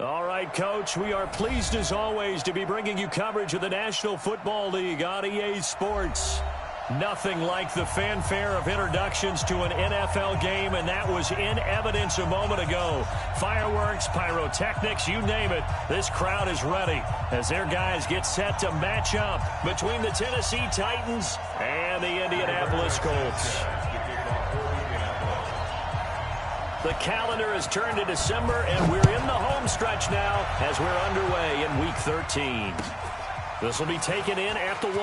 All right, Coach, we are pleased as always to be bringing you coverage of the National Football League on EA Sports. Nothing like the fanfare of introductions to an NFL game, and that was in evidence a moment ago. Fireworks, pyrotechnics, you name it, this crowd is ready as their guys get set to match up between the Tennessee Titans and the Indianapolis Colts. The calendar has turned to December, and we're in the home stretch now as we're underway in Week 13. This will be taken in at the 1.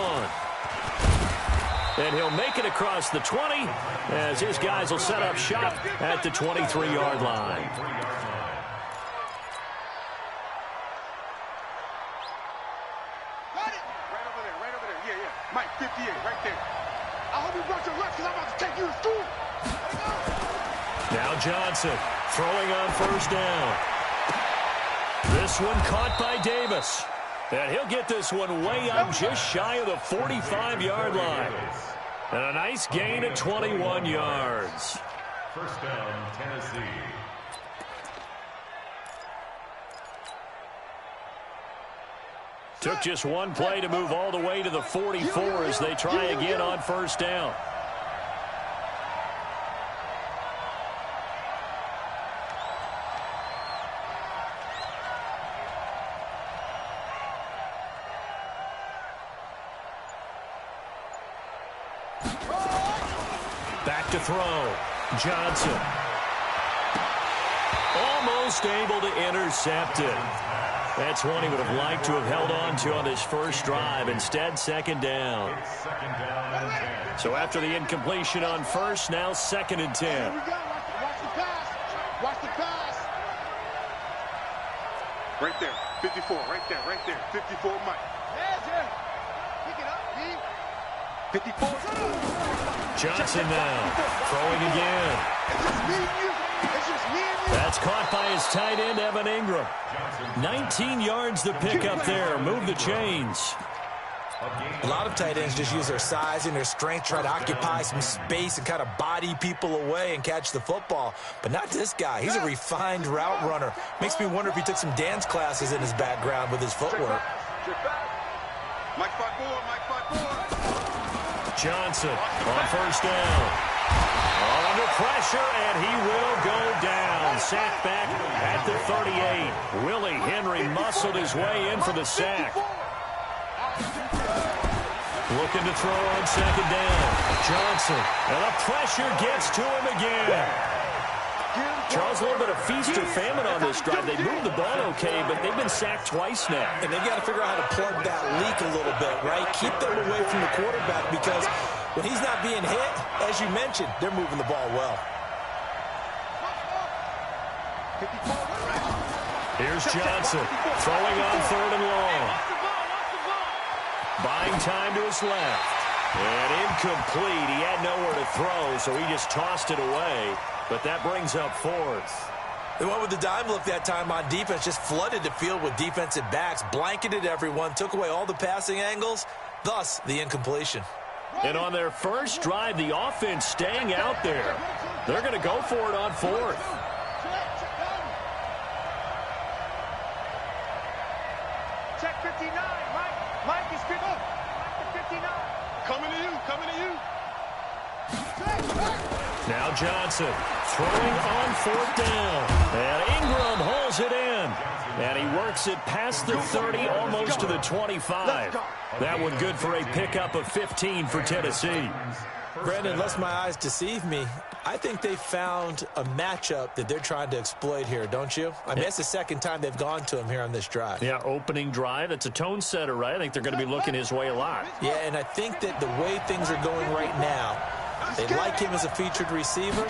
And he'll make it across the 20 as his guys will set up shop at the 23-yard line. Got it! Right over there. Yeah. Mike, 58, right there. I hope you brought your lunch because I'm about to take you to school. Now Johnson throwing on first down. This one caught by Davis. And he'll get this one way up just shy of the 45-yard line. And a nice gain of 21 yards. First down, Tennessee. Took just one play to move all the way to the 44 as they try again on first down. Back to throw. Johnson. Almost able to intercept it. That's one he would have liked to have held on to on his first drive. Instead, second down. So after the incompletion on first, now 2nd and 10. Here we go. Watch the pass. Watch the pass. Right there. 54. Right there. 54, Mike. Pick it up, B. 54. Johnson now throwing again. It's just me and you. That's caught by his tight end, Evan Ingram. 19 yards the pick up there. Move the chains. A lot of tight ends just use their size and their strength, try to occupy some space and kind of body people away and catch the football. But not this guy. He's a refined route runner. Makes me wonder if he took some dance classes in his background with his footwork. Mike 5-4. Johnson on first down. Under pressure, and he will go down. Sacked back at the 38. Willie Henry muscled his way in for the sack. Looking to throw on second down. Johnson, and the pressure gets to him again. Charles, a little bit of feast or famine on this drive. They moved the ball okay, but they've been sacked twice now. And they've got to figure out how to plug that leak a little bit, right? Keep them away from the quarterback because when he's not being hit, as you mentioned, they're moving the ball well. Here's Johnson throwing on 3rd and long. Buying time to his left. And incomplete. He had nowhere to throw, so he just tossed it away. But that brings up 4th. They went with the dime look that time on defense, just flooded the field with defensive backs, blanketed everyone, took away all the passing angles, thus the incompletion. And on their first drive, the offense staying out there. They're going to go for it on 4th. Check 59, Mike. Mike is 59. Coming to you. Now Johnson throwing on 4th down. And Ingram holds it in. And he works it past the 30, almost to the 25. That one good for a pickup of 15 for Tennessee. Brandon, unless my eyes deceive me, I think they found a matchup that they're trying to exploit here, don't you? I mean, it's the second time they've gone to him here on this drive. Yeah, opening drive. It's a tone setter, right? I think they're going to be looking his way a lot. Yeah, and I think that the way things are going right now, they like him as a featured receiver.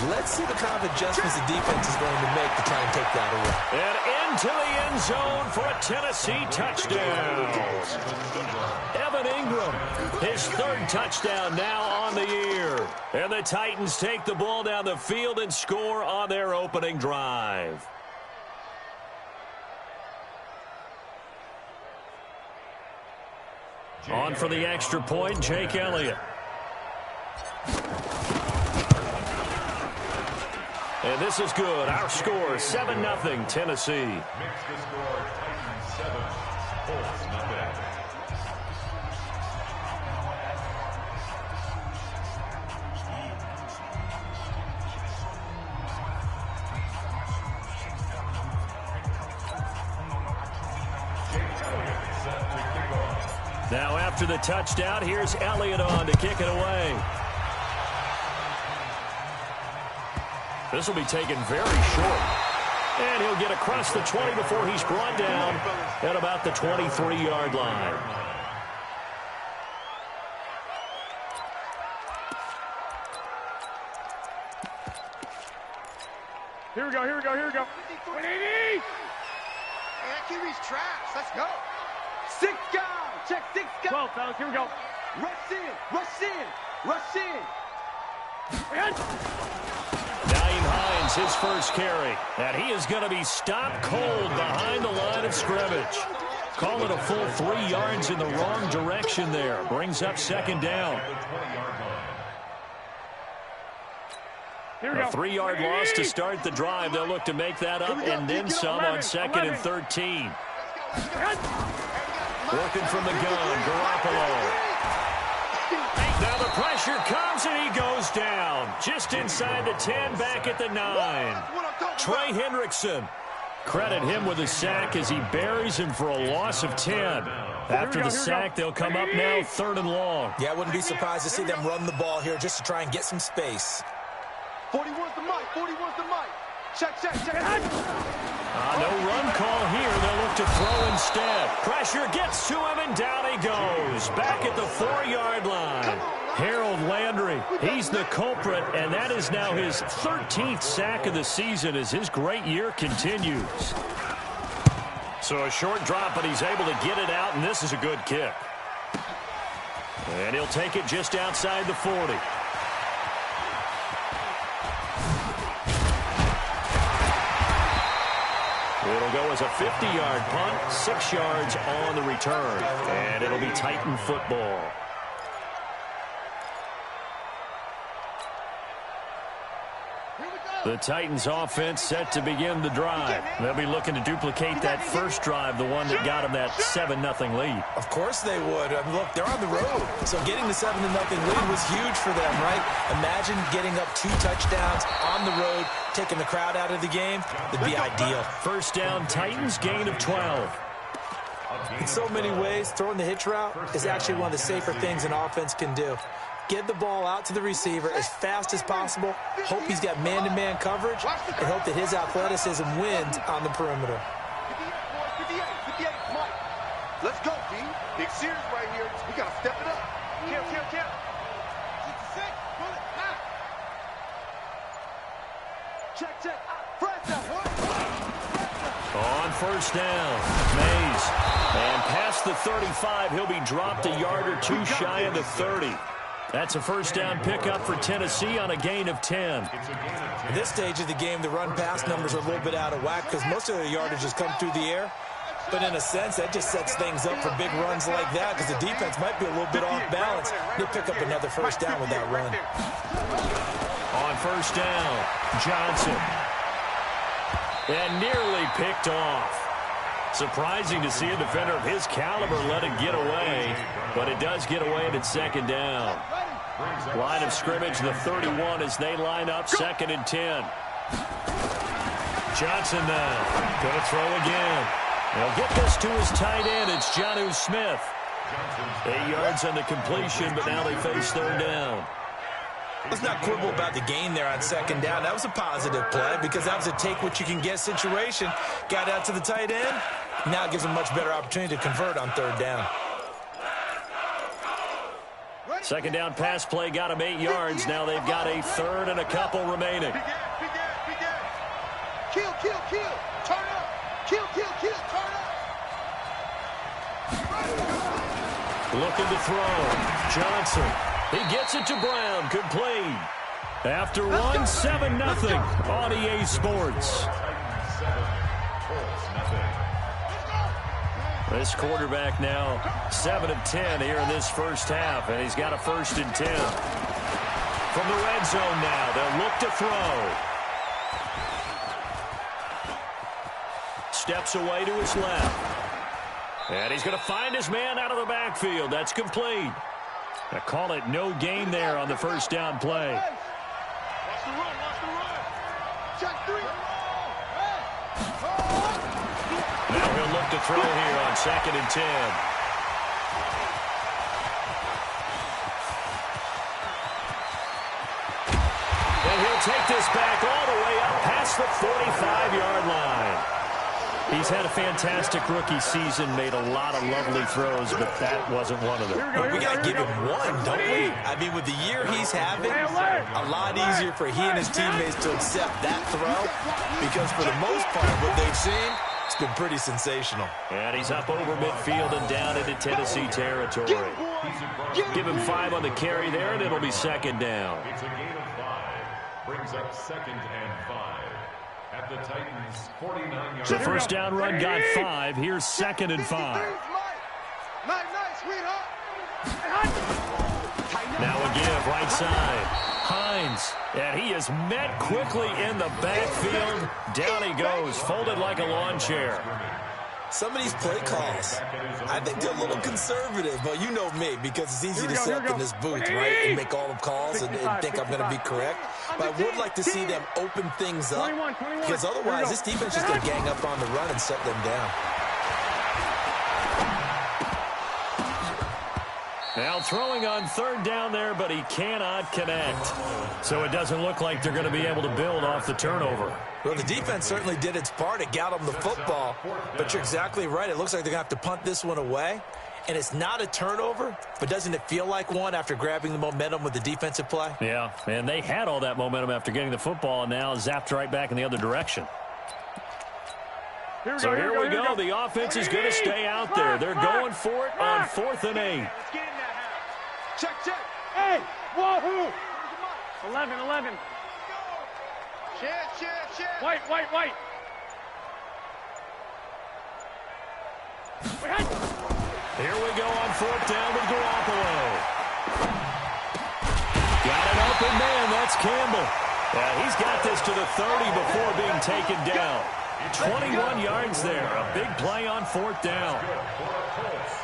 Let's see the kind of adjustments the defense is going to make to try and take that away. And into the end zone for a Tennessee touchdown. Evan Ingram, his 3rd touchdown now on the year. And the Titans take the ball down the field and score on their opening drive. On for the extra point, Jake Elliott. And this is good. Our score, 7-0 Tennessee. Makes the score Titans 7, Colts nothing. Now after the touchdown, here's Elliott on to kick it away. This will be taken very short. And he'll get across the 20 before he's brought down at about the 23-yard line. Here we go, here we go, here we go. 180! Man, QB's trash. Let's go. 6 guys. Check 6 guys. 12, fellas. Here we go. Rush in. Rush in. Rush in. Naeem Hines, his first carry. And he is going to be stopped cold behind the line of scrimmage. Call it a full 3 yards in the wrong direction there. Brings up second down. A 3-yard loss to start the drive. They'll look to make that up and then some on 2nd and 13. Working from the gun, Garoppolo. Now the pressure comes and he goes down. Just inside the 10, back at the 9. Trey Hendrickson. Credit him with a sack as he buries him for a loss of 10. After the sack, they'll come up now 3rd and long. Yeah, I wouldn't be surprised to see them run the ball here just to try and get some space. 41's the mic. 41's the mic. Check, check, check. No run call here. They'll look to throw instead. Pressure gets to him, and down he goes. Back at the 4-yard line. Harold Landry, he's the culprit, and that is now his 13th sack of the season as his great year continues. So a short drop, but he's able to get it out, and this is a good kick. And he'll take it just outside the 40. It'll go as a 50-yard punt, 6 yards on the return. And it'll be Titan football. The Titans offense set to begin the drive. They'll be looking to duplicate that first drive, the one that got them that 7-0 lead. Of course they would. I mean, look, they're on the road. So getting the 7-0 lead was huge for them, right? Imagine getting up 2 touchdowns on the road, taking the crowd out of the game. It'd be ideal. First down, Titans, gain of 12. In so many ways, throwing the hitch route is actually one of the safer things an offense can do. Get the ball out to the receiver as fast as possible, hope he's got man-to-man coverage, and hope that his athleticism wins on the perimeter. 58, Mike. Let's go, D. Big series right here. We got to step it up. Kill. 66, pull it, now. Check. Press that one. On first down, Mays. And past the 35, he'll be dropped a yard or 2 shy of the 30. That's a first down pickup for Tennessee on a gain of 10. At this stage of the game, the run-pass numbers are a little bit out of whack because most of the yardage has come through the air. But in a sense, that just sets things up for big runs like that because the defense might be a little bit off balance. They pick up another first down with that run. On first down, Johnson. And nearly picked off. Surprising to see a defender of his caliber let it get away, but it does get away at second down. Line of scrimmage, the 31 as they line up, 2nd and 10. Johnson now, going to throw again. They'll get this to his tight end. It's Jonnu Smith. 8 yards on the completion, but now they face 3rd down. Let's not quibble about the gain there on 2nd down. That was a positive play because that was a take-what-you-can-get situation. Got out to the tight end. Now it gives them a much better opportunity to convert on 3rd down. 2nd down pass play got them 8 yards. Now they've got a 3rd and a couple remaining. Big ass. Kill. Turn up. Kill. Turn up. Looking to throw. Johnson. He gets it to Brown. Complete. After 7-0 on EA Sports. This quarterback now 7 of 10 here in this first half, and he's got a 1st and 10. From the red zone now, they'll look to throw. steps away to his left. And he's going to find his man out of the backfield. That's complete. I call it no gain there on the first down play. Watch the run, watch the run. Check 3. Now he'll look to throw here on 2nd and 10. And he'll take this back all the way up past the 45-yard line. He's had a fantastic rookie season, made a lot of lovely throws, but that wasn't one of them. We got to give him one, don't we? I mean, with the year he's having, a lot easier for he and his teammates to accept that throw because for the most part, what they've seen, it's been pretty sensational. And he's up over midfield and down into Tennessee territory. Give him 5 on the carry there, and it'll be 2nd down. It's a gain of 5. Brings up 2nd and 5. At the Titans' 49-yard So first down run got 5. Here's 2nd and 5. Now a give, right side. Hines, and he is met quickly in the backfield. Down he goes, folded like a lawn chair. Some of these play calls, I think they're a little conservative, but you know me, because it's easy to sit up in this booth, right, and make all the calls and think I'm going to be correct. But I would like to see them open things up, because otherwise this defense is going to gang up on the run and shut them down. Now throwing on 3rd down there, but he cannot connect. So it doesn't look like they're going to be able to build off the turnover. Well, the defense certainly did its part. It got them the football, but you're exactly right. It looks like they're going to have to punt this one away. And it's not a turnover, but doesn't it feel like one after grabbing the momentum with the defensive play? Yeah, and they had all that momentum after getting the football and now zapped right back in the other direction. So here we go. The offense is going to stay out there. They're going for it on 4th and 8. Check, check. Hey, wahoo. 11. Check. White. Here we go on 4th down with Garoppolo. Got an open man. That's Campbell. Yeah, he's got this to the 30 before being taken down. 21 yards there. A big play on 4th down.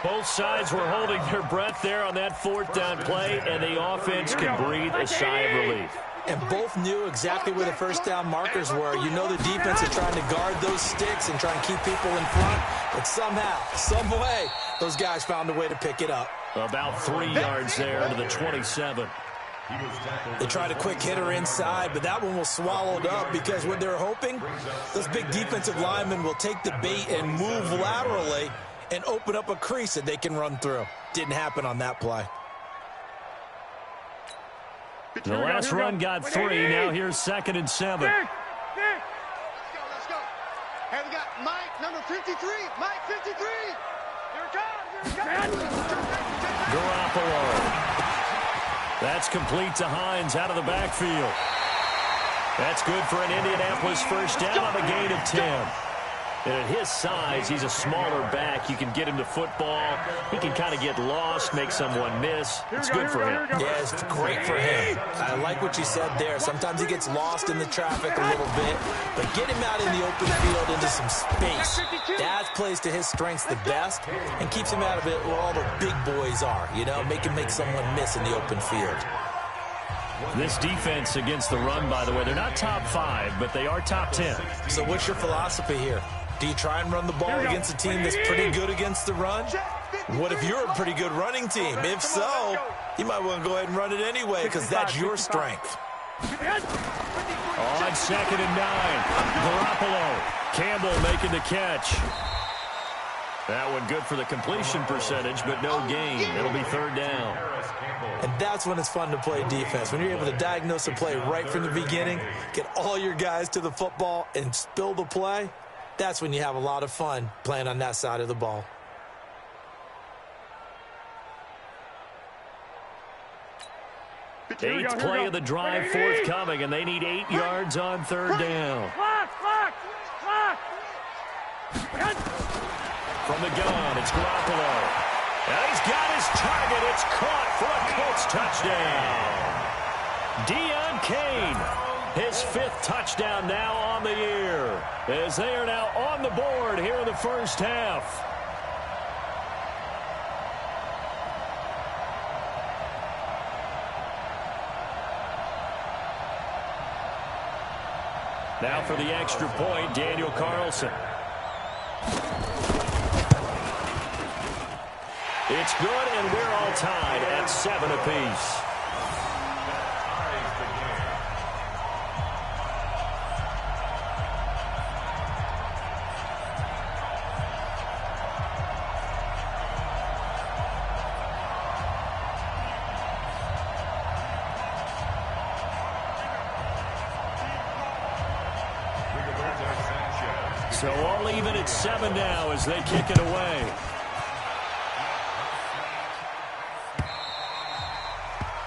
Both sides were holding their breath there on that 4th down play, and the offense can breathe a sigh of relief. And both knew exactly where the first down markers were. You know the defense is trying to guard those sticks and try and keep people in front, but somehow, some way, those guys found a way to pick it up. About 3 yards there to the 27. They tried a quick hitter inside, but that one was swallowed up because what they're hoping, those big defensive linemen will take the bait and move laterally and open up a crease that they can run through. Didn't happen on that play. The last run got 3. Now here's 2nd and 7. Let's go. Hey, we got Mike, number 53. Mike, 53. Here it comes. Garoppolo. That's complete to Hines out of the backfield. That's good for an Indianapolis first down on a gain of 10. And at his size, he's a smaller back. You can get him to football. He can kind of get lost, make someone miss. It's good for him. Yeah, it's great for him. I like what you said there. Sometimes he gets lost in the traffic a little bit, but get him out in the open field into some space. That plays to his strengths the best and keeps him out of it where all the big boys are, you know, make someone miss in the open field. This defense against the run, by the way, they're not top 5, but they are top 10. So what's your philosophy here? Do you try and run the ball against a team that's pretty good against the run? What if you're a pretty good running team? If so, you might want to go ahead and run it anyway because that's your strength. On 2nd and 9, Garoppolo. Campbell making the catch. That one good for the completion percentage, but no gain. It'll be 3rd down. And that's when it's fun to play defense. When you're able to diagnose a play right from the beginning, get all your guys to the football, and spill the play, that's when you have a lot of fun playing on that side of the ball. Eighth play of the drive forthcoming, and they need 8 yards on 3rd down. From the gun, it's Garoppolo. And he's got his target. It's caught for a Colts touchdown. Deion Kane. His 5th touchdown now on the year, as they are now on the board here in the first half. Now for the extra point, Daniel Carlson. It's good, and we're all tied at 7 apiece. So all even at 7 now as they kick it away.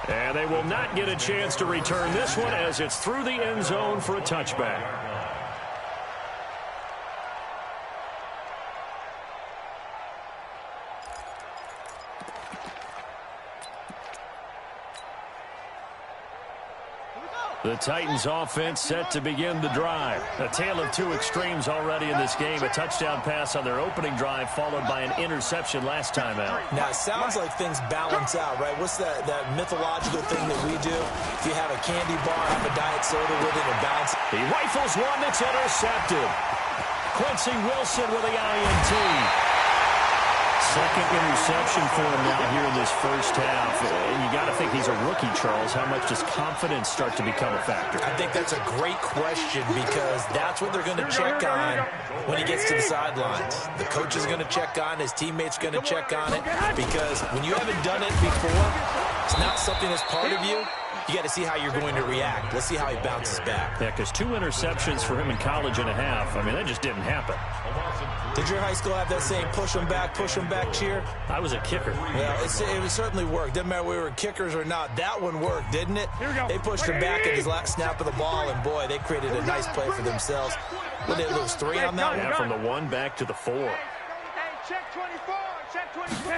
And they will not get a chance to return this one as it's through the end zone for a touchback. The Titans offense set to begin the drive. A tale of two extremes already in this game. A touchdown pass on their opening drive followed by an interception last time out. Now, it sounds like things balance out, right? What's that mythological thing that we do? If you have a candy bar, have a diet soda with it, it bounces. He rifles one that's intercepted. Quincy Wilson with the INT. Second interception for him now here in this first half. And you got to think he's a rookie, Charles. How much does confidence start to become a factor? I think that's a great question because that's what they're going to check on when he gets to the sidelines. The coach is going to check on, his teammates going to check on it, because when you haven't done it before, it's not something that's part of you. You got to see how you're going to react. Let's see how he bounces back. Yeah, because 2 interceptions for him in college and a half. I mean, that just didn't happen. Did your high school have that saying, push them back cheer? I was a kicker. Well, it certainly worked. Doesn't matter whether we were kickers or not. That one worked, didn't it? They pushed him back at his last snap of the ball, and boy, they created a nice play for themselves. What did they lose, 3 on that one? Yeah, from the 1 back to the 4. Check 24, check 24.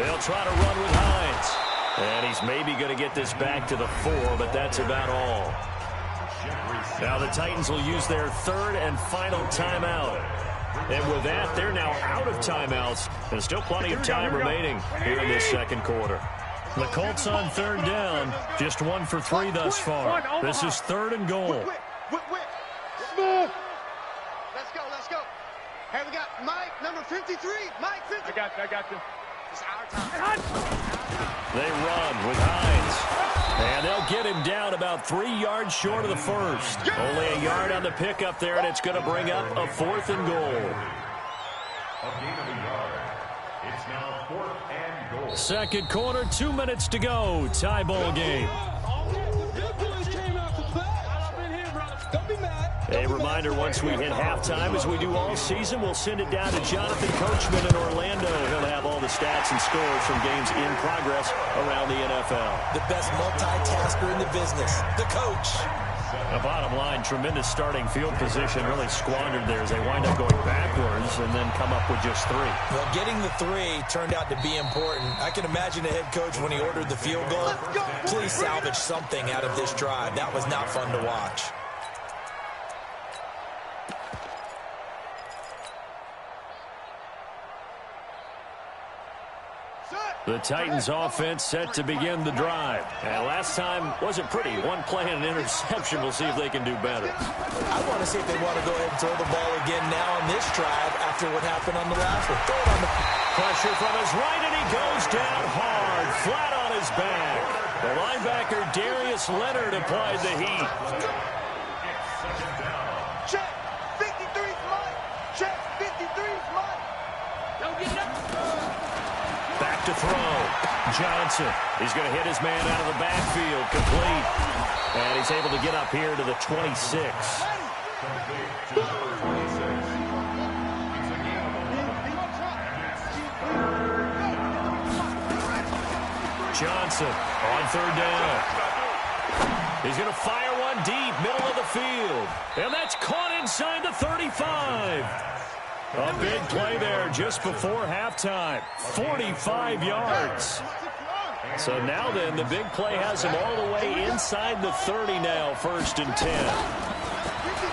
They'll try to run with Hines. And he's maybe going to get this back to the 4, but that's about all. Now the Titans will use their 3rd and final timeout. And with that, they're now out of timeouts. And still plenty of time remaining here in this second quarter. The Colts on 3rd down. Just 1 for 3 thus far. This is 3rd and goal. Smooth. Let's go. Hey, we got Mike, number 53. Mike, 53. I got you. It's our time. They run with Hines. And they'll get him down about 3 yards short of the first. Only a yard on the pickup there, and it's going to bring up a 4th and goal. A gain of a yard. It's now 4th and goal. Second quarter, 2 minutes to go. Tie ball game. A reminder, once we hit halftime, as we do all season, we'll send it down to Jonathan Coachman in Orlando. He'll have all the stats and scores from games in progress around the NFL. The best multitasker in the business, the coach. The bottom line, tremendous starting field position, really squandered there as they wind up going backwards and then come up with just 3. Well, getting the 3 turned out to be important. I can imagine the head coach when he ordered the field goal. Please salvage something out of this drive. That was not fun to watch. The Titans offense set to begin the drive. And last time wasn't pretty. 1 play and an interception. We'll see if they can do better. I want to see if they want to go ahead and throw the ball again now on this drive after what happened on the last one. Throw it on the pressure from his right, and he goes down hard, flat on his back. The linebacker, Darius Leonard, applied the heat. Check 53's Mike. Check 53's Mike. Don't get up. Back to throw. Johnson. He's going to hit his man out of the backfield. Complete. And he's able to get up here to the 26. Johnson on 3rd down. He's going to fire one deep, middle of the field. And that's caught inside the 35. A big play there just before halftime. 45 yards. So now then, the big play has him all the way inside the 30 now, 1st and 10.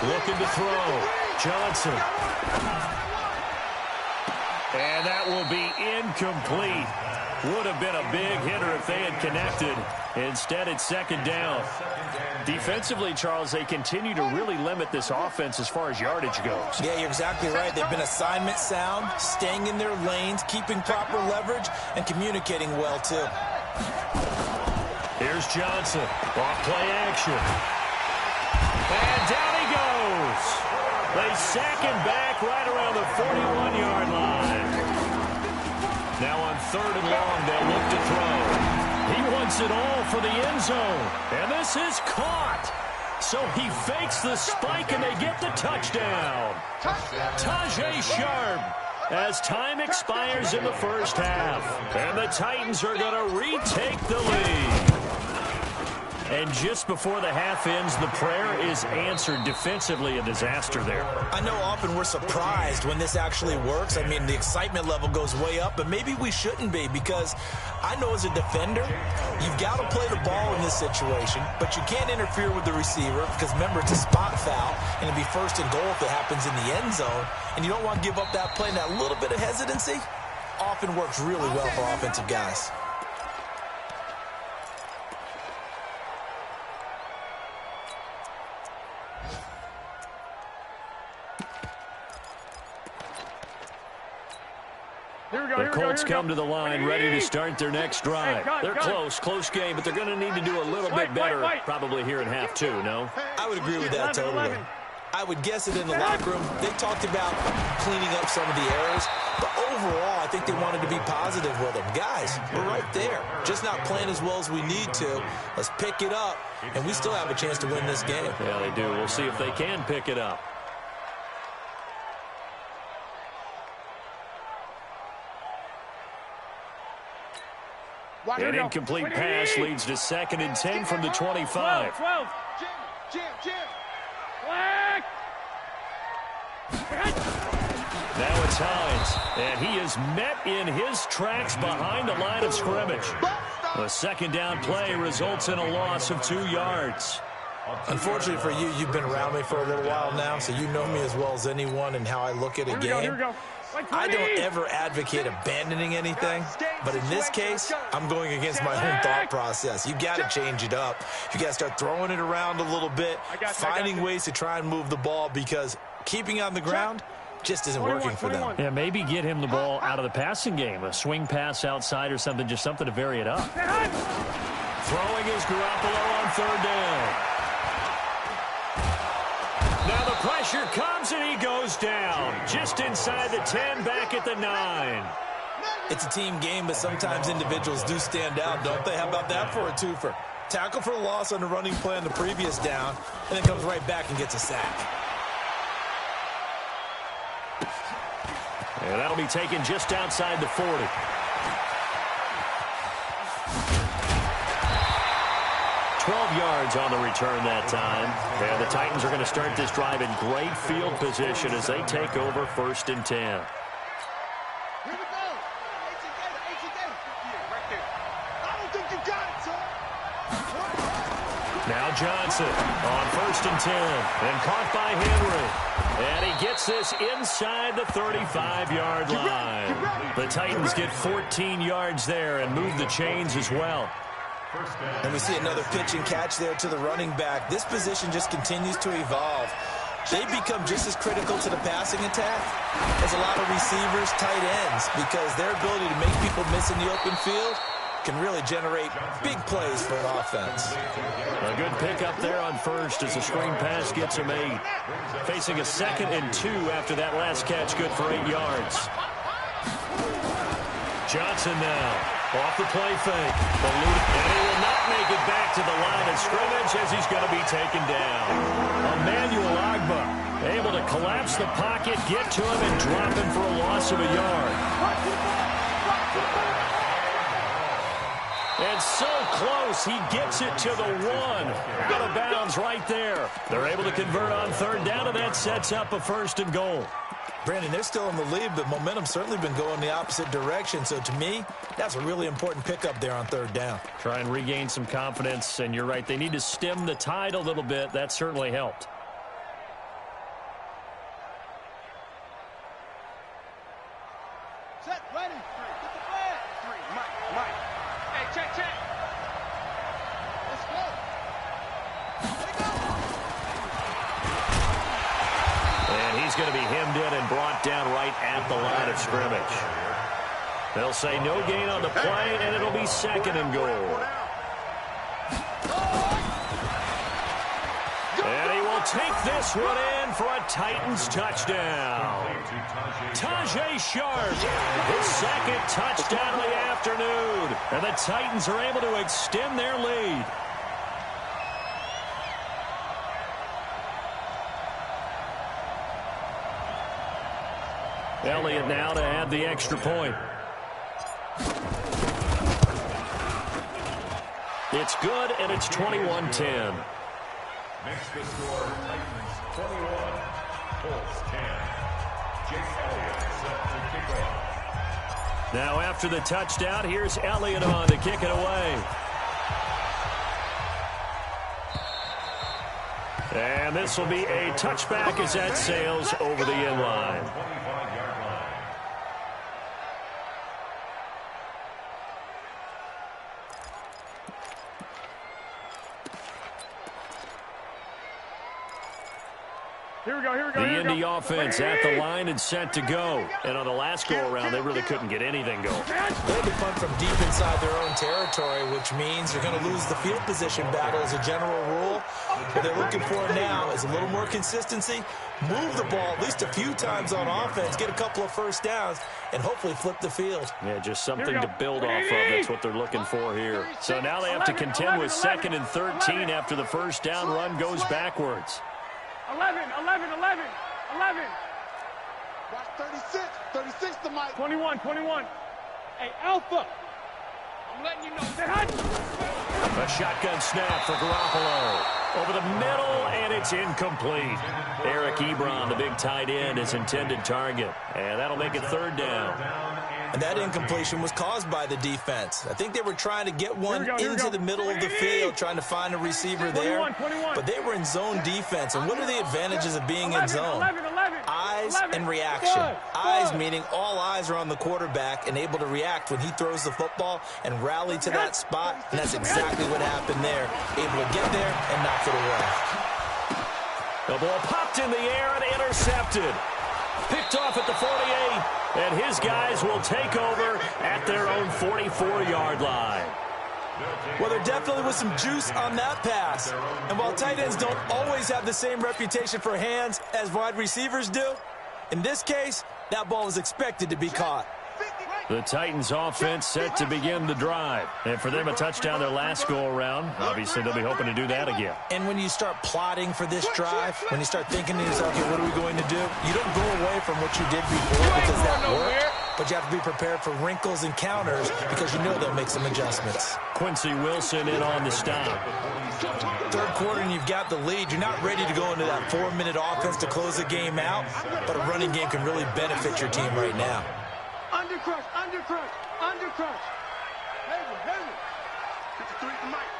Looking to throw. Johnson. And that will be incomplete. Would have been a big hitter if they had connected. Instead, it's 2nd down. Defensively, Charles, they continue to really limit this offense as far as yardage goes. Yeah, you're exactly right. They've been assignment sound, staying in their lanes, keeping proper leverage, and communicating well, too. Here's Johnson. Off play action. And down he goes. They sack him back right around the 41-yard line. Now on 3rd and long, they'll look to throw. He wants it all for the end zone. And this is caught. So he fakes the spike, and they get the touchdown. Tajay Sharp. As time expires in the 1st half. And the Titans are going to retake the lead. And just before the half ends, the prayer is answered. Defensively, a disaster there. I know often we're surprised when this actually works. I mean, the excitement level goes way up, but maybe we shouldn't be, because I know as a defender, you've got to play the ball in this situation, but you can't interfere with the receiver because, remember, it's a spot foul, and it'll be 1st and goal if it happens in the end zone, and you don't want to give up that play. And that little bit of hesitancy often works really well for offensive guys. The Colts come to the line, ready to start their next drive. They're close game, but they're going to need to do a little bit better probably here in half 2, no? I would agree with that totally. I would guess it in the locker room. They talked about cleaning up some of the errors, but overall, I think they wanted to be positive with them. Guys, we're right there. Just not playing as well as we need to. Let's pick it up, and we still have a chance to win this game. Yeah, they do. We'll see if they can pick it up. An incomplete pass leads to 2nd and 10 from the 25. 12. Jim. Now it's Hines, and he is met in his tracks behind the line of scrimmage. The 2nd down play results in a loss of 2 yards. Unfortunately for you, you've been around me for a little while now, so you know me as well as anyone and how I look at a game. Here we go. I don't ever advocate abandoning anything, but in this case, I'm going against my own thought process. You got to change it up. You got to start throwing it around a little bit, finding ways to try and move the ball, because keeping on the ground just isn't working for them. Yeah, maybe get him the ball out of the passing game, a swing pass outside or something, just something to vary it up. Throwing is Garoppolo on 3rd down. Now the pressure comes, and he goes down. Just inside the 10, back at the 9. It's a team game, but sometimes individuals do stand out, don't they? How about that for a twofer? Tackle for a loss on the running play on the previous down, and then comes right back and gets a sack. And that'll be taken just outside the 40. Yards on the return that time. And the Titans are going to start this drive in great field position as they take over 1st and 10. Here we go. Right there. I don't think you got it, son. Now Johnson on 1st and 10. And caught by Henry. And he gets this inside the 35-yard line. The Titans get 14 yards there and move the chains as well. And we see another pitch and catch there to the running back. This position just continues to evolve. They become just as critical to the passing attack as a lot of receivers, tight ends, because their ability to make people miss in the open field can really generate big plays for an offense. A good pickup there on 1st as the screen pass gets him 8. Facing a 2nd and 2 after that last catch, good for 8 yards. Johnson now. Off the play fake. And he will not make it back to the line of scrimmage as he's going to be taken down. Emmanuel Agba able to collapse the pocket, get to him, and drop him for a loss of a yard. And so close, he gets it to the 1. Out of bounds right there. They're able to convert on 3rd down, and that sets up a 1st and goal. Brandon, they're still in the lead, but momentum's certainly been going the opposite direction. So to me, that's a really important pickup there on third down. Try and regain some confidence, and you're right. They need to stem the tide a little bit. That certainly helped. Set, ready. Get the flag. 3, Mike. Hey, check. Let's go. And he's going to be hemmed in and brought down right at the line of scrimmage. They'll say no gain on the play, and it'll be second and goal. And he will take this one in for a Titans touchdown. Tajay Sharp, his second touchdown of the afternoon. And the Titans are able to extend their lead. Elliott now to add the extra point. It's good, and it's 21-10. Makes the score Titans 21, Colts 10. Jake Elliott set to kick off. Now after the touchdown, here's Elliott on to kick it away. And this will be a touchback as that sails over the end line. Here we go. The Indy offense at the line and set to go. And on the last go-around, they really couldn't get anything going. They had to punt from deep inside their own territory, which means they're going to lose the field position battle as a general rule. What they're looking for now is a little more consistency, move the ball at least a few times on offense, get a couple of first downs, and hopefully flip the field. Yeah, just something to build off of. That's what they're looking for here. So now they have to contend with 2nd and 13 after the first down run goes backwards. 11. Watch 36 to Mike. 21. Hey, Alpha. I'm letting you know. A shotgun snap for Garoppolo. Over the middle, and it's incomplete. Eric Ebron, the big tight end, is intended target. And that'll make it third down. And that incompletion was caused by the defense. I think they were trying to get one into the middle of the field, trying to find a receiver there. But they were in zone defense. And what are the advantages of being in zone? Eyes and reaction. Eyes meaning all eyes are on the quarterback and able to react when he throws the football and rally to that spot. And that's exactly what happened there. Able to get there and knock it away. The ball popped in the air and intercepted. Picked off at the 48, and his guys will take over at their own 44-yard line. Well, there definitely was some juice on that pass. And while tight ends don't always have the same reputation for hands as wide receivers do, in this case, that ball was expected to be caught. The Titans offense set to begin the drive. And for them, a touchdown their last go-around. Obviously, they'll be hoping to do that again. And when you start plotting for this drive, when you start thinking to yourself, okay, what are we going to do? You don't go away from what you did before because that worked. But you have to be prepared for wrinkles and counters because you know they'll make some adjustments. Quincy Wilson in on the stop. Third quarter and you've got the lead. You're not ready to go into that 4-minute offense to close the game out. But a running game can really benefit your team right now. Undercrush. Heavy. 53 to Mike.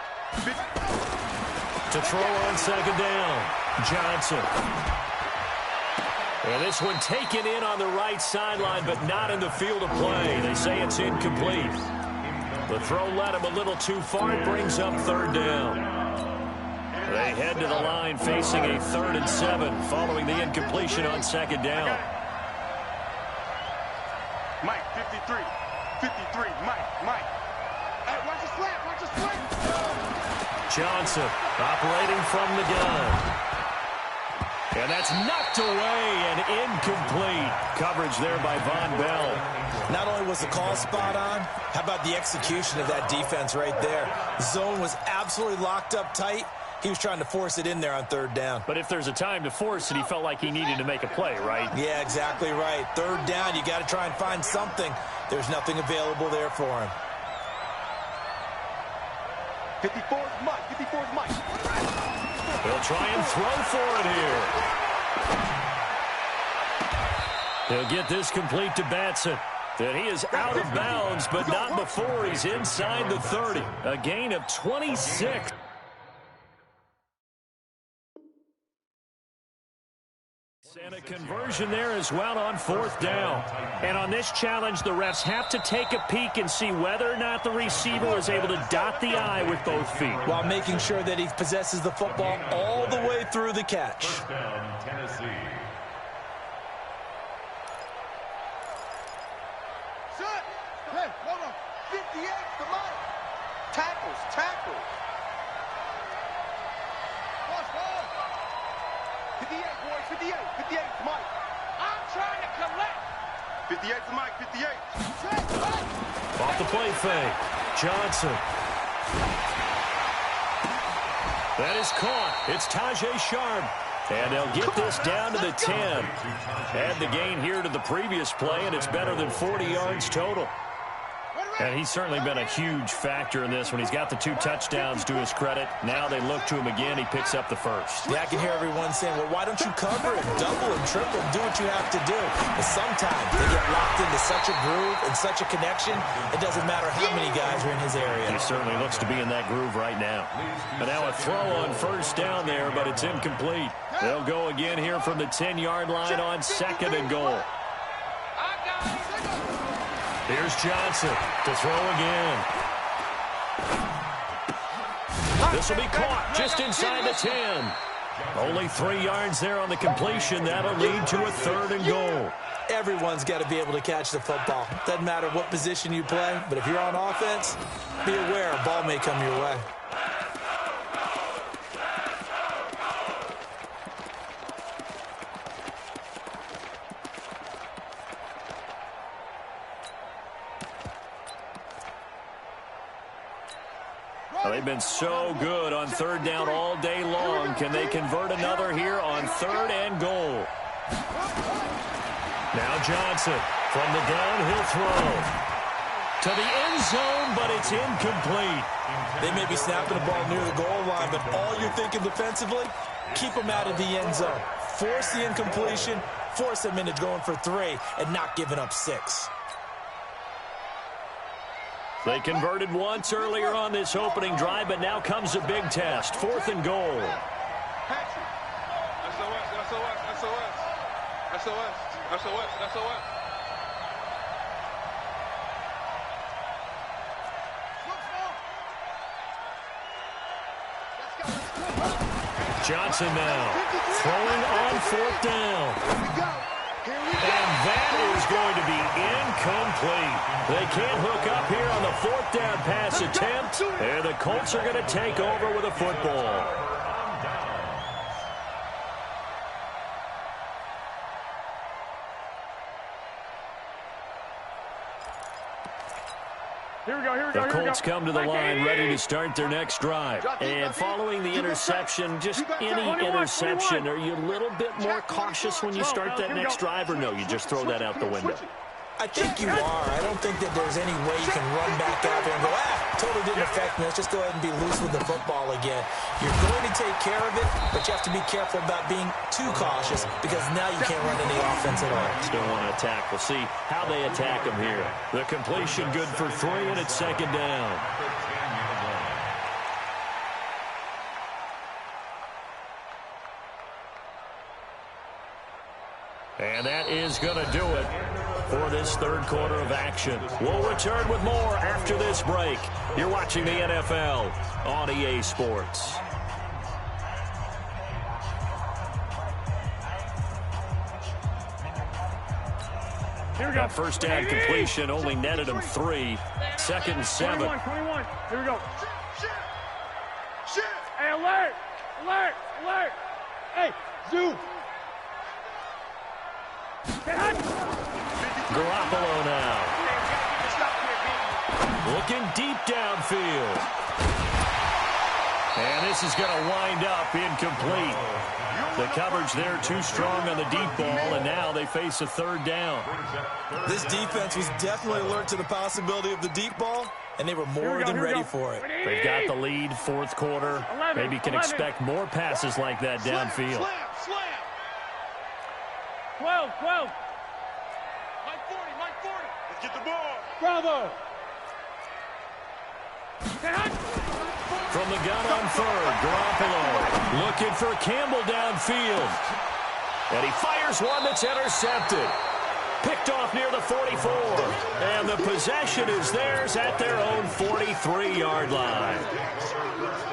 To throw on second down, Johnson. And this one taken in on the right sideline, but not in the field of play. They say it's incomplete. The throw led him a little too far. It brings up third down. They head to the line facing a 3rd and 7 following the incompletion on second down. Mike, 53, Mike. Hey, watch the slant. Johnson operating from the gun. And that's knocked away and incomplete. Coverage there by Von Bell. Not only was the call spot on, how about the execution of that defense right there? Zone was absolutely locked up tight. He was trying to force it in there on third down. But if there's a time to force it, he felt like he needed to make a play, right? Yeah, exactly right. Third down, you got to try and find something. There's nothing available there for him. 54's Mike. They'll try and throw for it here. He'll get this complete to Batson. And he is out of bounds, but not before he's inside the 30. A gain of 26. And a conversion there as well on 4th down. And on this challenge, the refs have to take a peek and see whether or not the receiver is able to dot the I with both feet, while making sure that he possesses the football all the way through the catch. First down, Tennessee. Hey, hold on. 58, the mark. Tackles. Ball. 58, boys, 58. 58, Mike. I'm trying to collect. 58 to Mike, 58. Off the play fake. Johnson. That is caught. It's Tajay Sharp. And they'll get this down to the 10. Add the gain here to the previous play, and it's better than 40 yards total. And he's certainly been a huge factor in this when he's got the 2 touchdowns to his credit. Now they look to him again. He picks up the first. Yeah, I can hear everyone saying, well, why don't you cover it, double and triple, and do what you have to do? But sometimes they get locked into such a groove and such a connection, it doesn't matter how many guys are in his area. He certainly looks to be in that groove right now. And now a throw on first down there, but it's incomplete. They'll go again here from the 10-yard line on 2nd and goal. Here's Johnson to throw again. This will be caught just inside the 10. Only 3 yards there on the completion. That'll lead to a 3rd and goal. Everyone's got to be able to catch the football. Doesn't matter what position you play, but if you're on offense, be aware a ball may come your way. They've been so good on 3rd down all day long. Can they convert another here on 3rd and goal? Now Johnson from the downhill throw to the end zone, but it's incomplete. They may be snapping the ball near the goal line, but all you're thinking defensively, keep them out of the end zone. Force the incompletion, force them into going for 3, and not giving up 6. They converted once earlier on this opening drive, but now comes a big test. 4th and goal. SOS. Johnson now throwing on 4th down. And that is going to be incomplete. They can't hook up here on the 4th down pass attempt. And the Colts are going to take over with a football. The Colts come to the line ready to start their next drive. And following the interception, just any interception, are you a little bit more cautious when you start that next drive, or no, you just throw that out the window? I think you are. I don't think that there's any way you can run back out there and go, totally didn't affect me. Let's just go ahead and be loose with the football again. You're going to take care of it, but you have to be careful about being too cautious because now you can't run any offense at all. Still want to attack. We'll see how they attack them here. The completion good for 3, and it's 2nd down. And that is going to do it for this 3rd quarter of action. We'll return with more after this break. You're watching the NFL on EA Sports. Here we go. That first down completion only netted him 3. 2nd and 7. 21. Here we go. Shit. Hey, alert. Hey, zoom. Garoppolo now. Looking deep downfield. And this is going to wind up incomplete. The coverage there too strong on the deep ball, and now they face a 3rd down. This defense was definitely alert to the possibility of the deep ball, and they were more than ready for it. They've got the lead, 4th quarter. Maybe can expect more passes like that downfield. Slam. 12. Let's get the ball. Bravo. From the gun on third, Garoppolo looking for Campbell downfield. And he fires one that's intercepted. Picked off near the 44. And the possession is theirs at their own 43-yard line.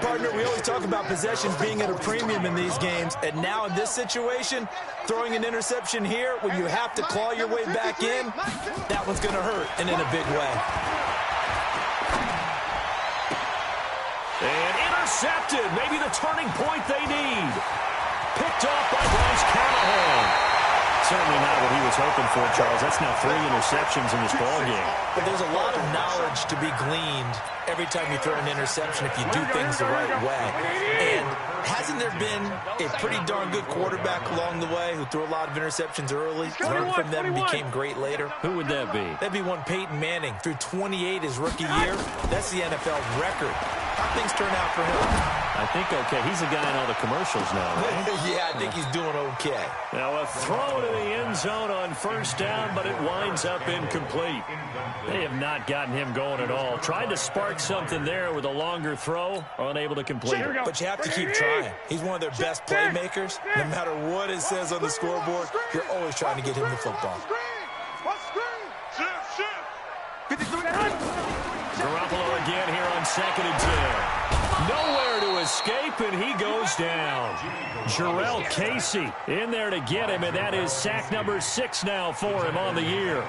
Partner, we always talk about possessions being at a premium in these games. And now in this situation, throwing an interception here when you have to claw your way back in, that one's going to hurt, and in a big way. And intercepted. Maybe the turning point they need. Picked off by Bryce Callahan. Certainly not what he was hoping for, Charles. That's now 3 interceptions in this ballgame. But there's a lot of knowledge to be gleaned every time you throw an interception if you do things the right way. And hasn't there been a pretty darn good quarterback along the way who threw a lot of interceptions early, learned from them, and became great later? Who would that be? That'd be one Peyton Manning. Threw 28 his rookie year. That's the NFL record. How things turn out for him? I think okay. He's a guy in all the commercials now, right? Yeah, I think he's doing okay. Now a throw to the end zone on first down, but it winds up incomplete. They have not gotten him going at all. Tried to spark something there with a longer throw, unable to complete it. But you have to keep trying. He's one of their best playmakers. No matter what it says on the scoreboard, you're always trying to get him the football. Garoppolo again here on 2nd and 10. Nowhere to escape, and he goes down. Jarrell Casey in there to get him, and that is sack number 6 now for him on the year.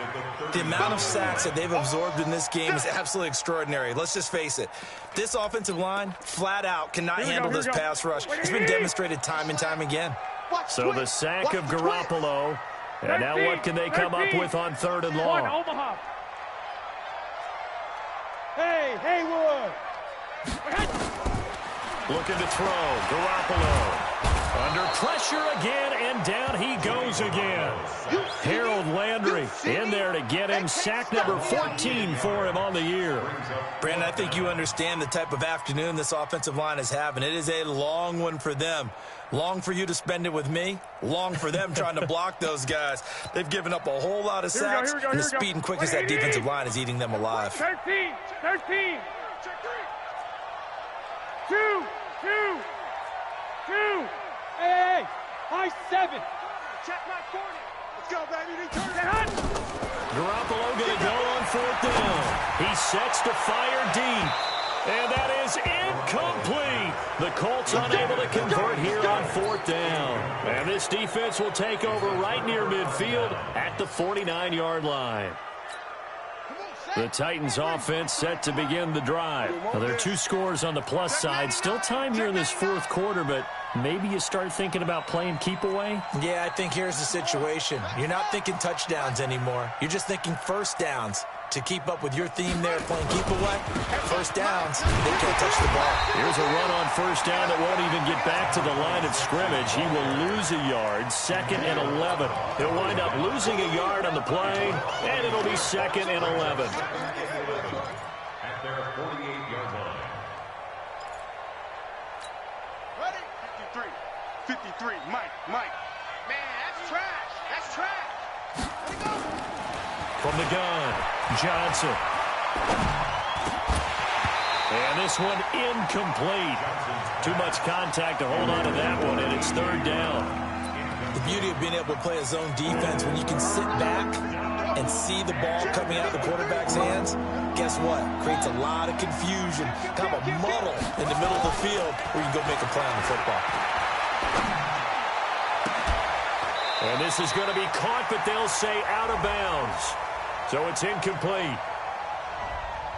The amount of sacks that they've absorbed in this game is absolutely extraordinary. Let's just face it. This offensive line, flat out, cannot handle this pass rush. It's been demonstrated time and time again. So the sack of Garoppolo, and now what can they come up with on 3rd and long? Omaha. Hey, Haywood. Looking to throw. Garoppolo. Under pressure again, and down he goes again. Harold Landry in there to get him. Sack number 14 for him on the year. Brandon, I think you understand the type of afternoon this offensive line is having. It is a long one for them. Long for you to spend it with me. Long for them trying to block those guys. They've given up a whole lot of sacks, and the speed and quickness that defensive line is eating them alive. 13. 2. Hey, high 7. Check my 40. Let's go, baby. Garoppolo going to go on 4th down. He sets to fire deep. And that is incomplete. The Colts unable to convert here on 4th down. And this defense will take over right near midfield at the 49-yard line. The Titans offense set to begin the drive. Now, there are 2 scores on the plus side. Still time here in this 4th quarter, but maybe you start thinking about playing keep away? Yeah, I think here's the situation. You're not thinking touchdowns anymore. You're just thinking first downs. To keep up with your theme there, playing keep away, first downs, they can't touch the ball. Here's a run on first down that won't even get back to the line of scrimmage. He will lose a yard, 2nd and 11. He'll wind up losing a yard on the play, and it'll be 2nd and 11. At their 48-yard line. Ready? 53, Mike. Man, that's trash. That's trash. Let it go. From the gun, Johnson. And this one incomplete. Too much contact to hold on to that one, and it's 3rd down. The beauty of being able to play a zone defense when you can sit back and see the ball coming out of the quarterback's hands, guess what? Creates a lot of confusion, kind of a muddle in the middle of the field where you can go make a play on the football. And this is going to be caught, but they'll say out of bounds. So it's incomplete.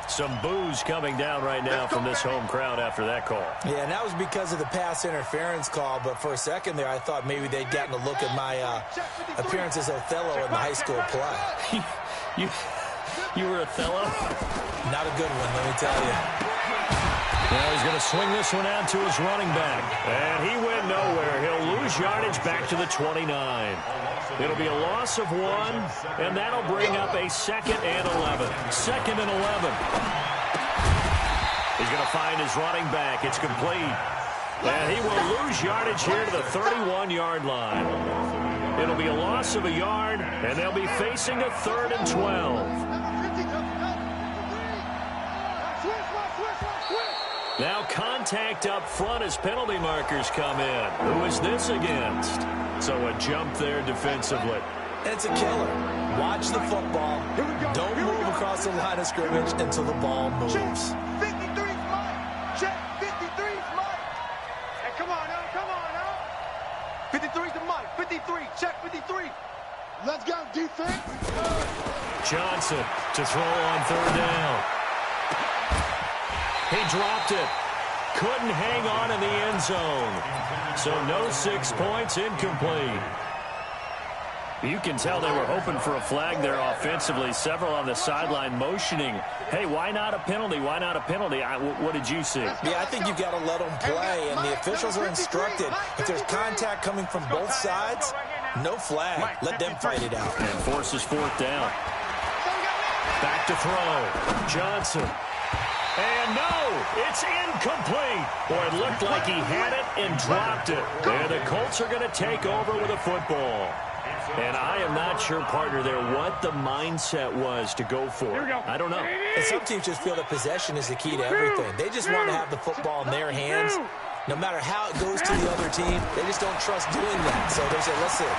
Some boos coming down right now from this home crowd after that call. Yeah, and that was because of the pass interference call. But for a second there, I thought maybe they'd gotten a look at my appearance as Othello in the high school play. You were Othello? Not a good one, let me tell you. Now he's going to swing this one out to his running back. And he went nowhere. He'll lose yardage back to the 29. It'll be a loss of 1, and that'll bring up a 2nd and 11. 2nd and 11. He's going to find his running back. It's complete. And he will lose yardage here to the 31-yard line. It'll be a loss of a yard, and they'll be facing a 3rd and 12. Now contact up front as penalty markers come in. Who is this against? So a jump there defensively. And it's a killer. Watch the football. Don't move across the line of scrimmage until the ball moves. 53's Mike. Check. 53's Mike. Hey, come on now. 53's the Mike. 53. Check 53. Let's go, defense. Johnson to throw on 3rd down. He dropped it. Couldn't hang on in the end zone. So no 6 points, incomplete. You can tell they were hoping for a flag there offensively. Several on the sideline motioning, hey, why not a penalty? Why not a penalty? What did you see? Yeah, I think you got to let them play, and the officials are instructed. If there's contact coming from both sides, no flag. Let them fight it out. And forces 4th down. Back to throw. Johnson. And no, it's incomplete. Boy, it looked like he had it and dropped it. And the Colts are going to take over with a football. And I am not sure, partner, there what the mindset was to go for it. I don't know. And some teams just feel that possession is the key to everything. They just want to have the football in their hands. No matter how it goes to the other team, they just don't trust doing that. So they say, listen,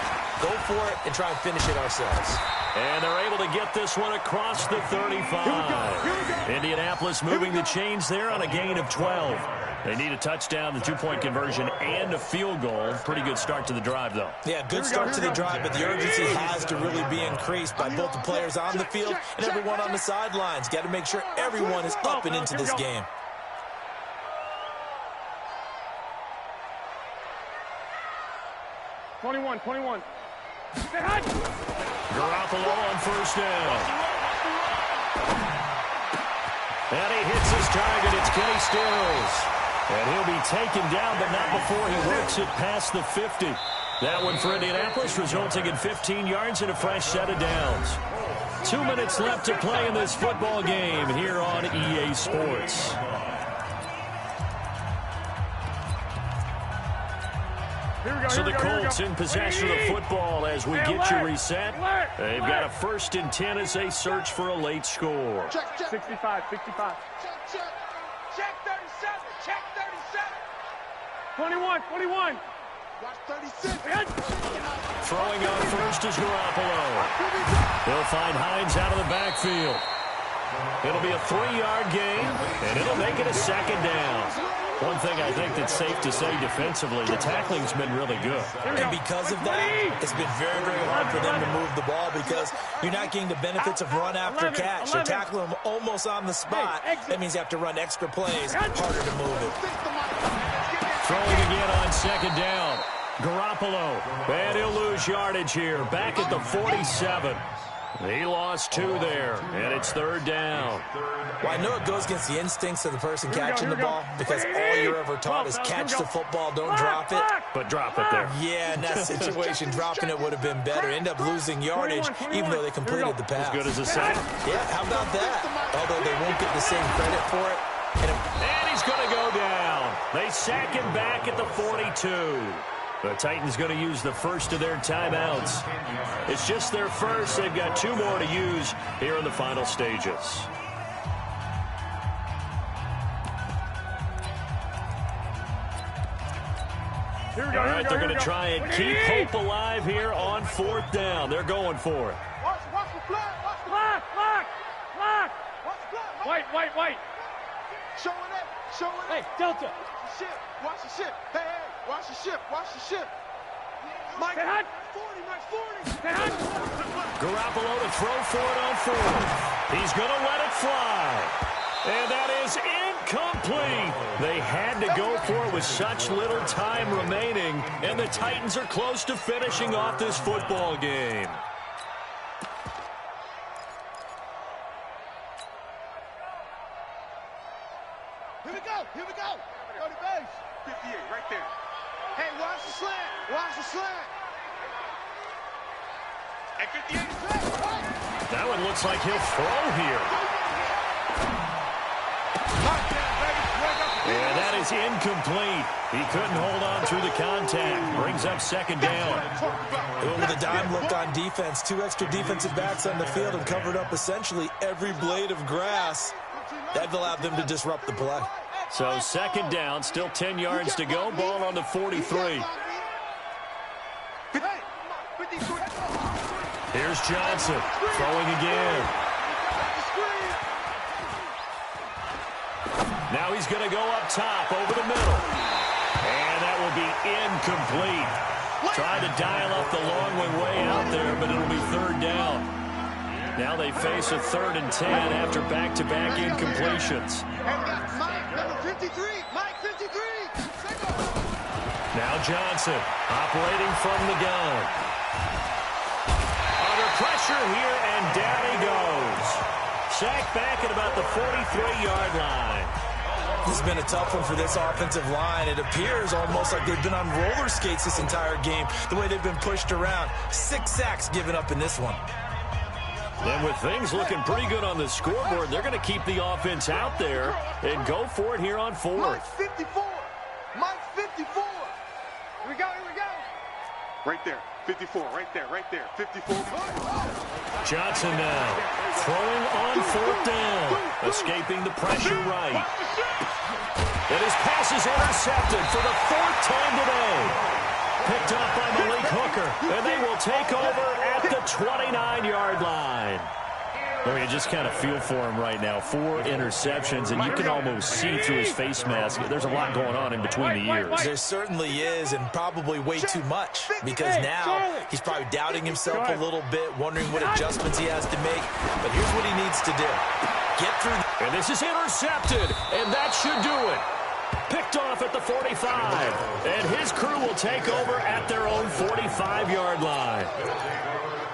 go for it and try and finish it ourselves. And they're able to get this one across the 35. Indianapolis moving the chains there on a gain of 12. They need a touchdown, the 2-point conversion, and a field goal. Pretty good start to the drive, though. Yeah, good start to the drive, but the urgency has to really be increased by both the players on the field and everyone on the sidelines. Got to make sure everyone is up and into this game. Twenty-one. Garoppolo on 1st down. And he hits his target. It's Kenny Stills. And he'll be taken down, but not before he works it past the 50. That one for Indianapolis, resulting in 15 yards and a fresh set of downs. 2 minutes left to play in this football game here on EA Sports. So the Colts in possession of the football as we get you reset. They've got a 1st and 10 as they search for a late score. Check. 65. Check 37. Check 37. 21. Watch 36. Throwing out first is Garoppolo. They'll find Hines out of the backfield. It'll be a 3-yard gain, and it'll make it a 2nd down. One thing I think that's safe to say defensively, the tackling's been really good. And because of that, it's been very, very hard for them to move the ball because you're not getting the benefits of run after catch. They're tackling them almost on the spot. That means you have to run extra plays, harder to move it. Throwing again on 2nd down. Garoppolo, and he'll lose yardage here. Back at the 47. He lost 2 there, and it's 3rd down. Well, I know it goes against the instincts of the person catching the ball because all you're ever taught is catch the football, don't drop it. But drop it there. Yeah, in that situation, dropping it would have been better. End up losing yardage, even though they completed the pass. As good as a sack. Yeah, how about that? Although they won't get the same credit for it. And he's going to go down. They sack him back at the 42. The Titans going to use the first of their timeouts. It's just their first. They've got 2 more to use here in the final stages. All right, they're going to try and keep hope alive here on 4th down. They're going for it. Watch the flag. Watch the flag. White. Showing it. Hey, Delta. Watch the ship. Hey, watch the ship. Mike, 40. Garoppolo to throw for it on 4th. He's going to let it fly. And that is incomplete. They had to go for it with such little time remaining, and the Titans are close to finishing off this football game. Here we go. Go to base. 58, right there. Hey, watch the slant. At 58, that one looks like he'll throw here. And that is incomplete. He couldn't hold on through the contact. Brings up second down. With a dime look on defense, 2 extra defensive backs on the field and covered up essentially every blade of grass. That allowed them to disrupt the play. So second down, still 10 yards to go. Ball on the 43. Here's Johnson throwing again. Now he's going to go up top over the middle. And that will be incomplete. Tried to dial up the long way out there, but it'll be third down. Now they face a 3rd and 10 after back-to-back incompletions. Now Johnson operating from the gun. Under pressure here, and down he goes. Sacked back at about the 43-yard line. This has been a tough one for this offensive line. It appears almost like they've been on roller skates this entire game, the way they've been pushed around. 6 sacks given up in this one. And with things looking pretty good on the scoreboard, they're going to keep the offense out there and go for it here on 4th. Mike 54. Mike 54. Here we go, here we go. Right there, 54, right there, 54. Johnson now throwing on 4th down, escaping the pressure right. And his pass is intercepted for the 4th time today. Picked up by Malik Hooker, and they will take over at the 29-yard line. Well, you just kind of feel for him right now. 4 interceptions, and you can almost see through his face mask. There's a lot going on in between the ears. There certainly is, and probably way too much, because now he's probably doubting himself a little bit, wondering what adjustments he has to make. But here's what he needs to do. Get through. And this is intercepted, and that should do it. Picked off at the 45, and his crew will take over at their own 45-yard line.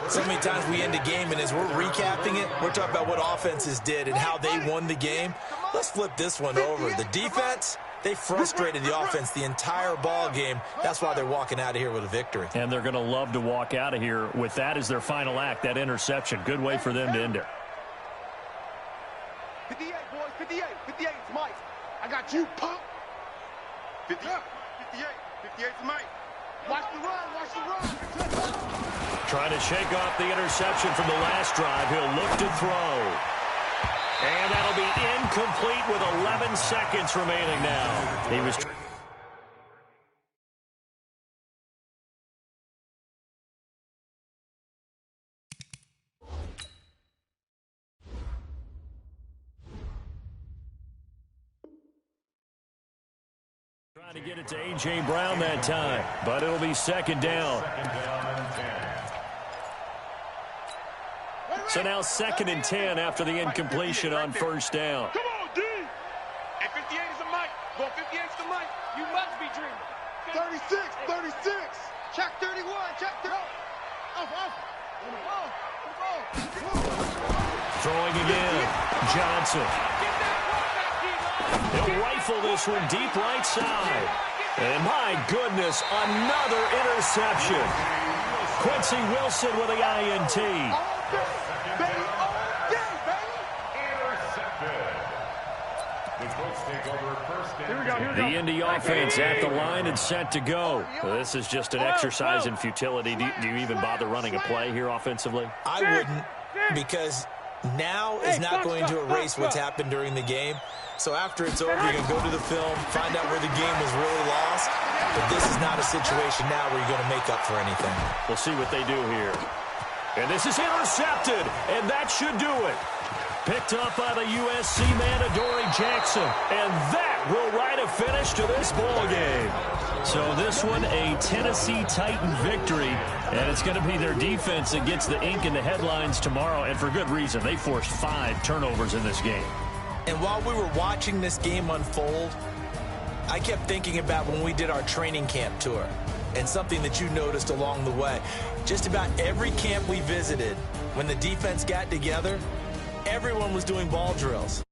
So many times we end a game, and as we're recapping it, we're talking about what offenses did and how they won the game. Let's flip this one over. The defense, they frustrated the offense the entire ball game. That's why they're walking out of here with a victory. And they're going to love to walk out of here with that as their final act, that interception. Good way for them to end it. 58, boys, 58. 58, it's Mike. I got you, punk. 58, 58's Mike. Watch the run, watch the run. Trying to shake off the interception from the last drive. He'll look to throw. And that'll be incomplete with 11 seconds remaining now. He was trying to get it to A.J. Brown that time, but it'll be second down. So now 2nd and 10 after the incompletion on 1st down. Come on, D. And 58 is a Mike. Well, 58 is the Mike. You must be dreaming. 36, 36. Check 31, check 30. Off. Throwing again. Johnson. He'll rifle this one deep right side. And my goodness, another interception. Quincy Wilson with the INT. The Indy offense at the line and set to go. Well, this is just an exercise in futility. Do you even bother running a play here offensively? I wouldn't, because now is not going to erase what's happened during the game. So after it's over, you can go to the film, find out where the game was really lost. But this is not a situation now where you're going to make up for anything. We'll see what they do here. And this is intercepted, and that should do it. Picked up by the USC man, Adoree Jackson. And that will write a finish to this ball game. So this one, a Tennessee Titan victory. And it's going to be their defense that gets the ink in the headlines tomorrow. And for good reason. They forced 5 turnovers in this game. And while we were watching this game unfold, I kept thinking about when we did our training camp tour. And something that you noticed along the way. Just about every camp we visited, when the defense got together, everyone was doing ball drills.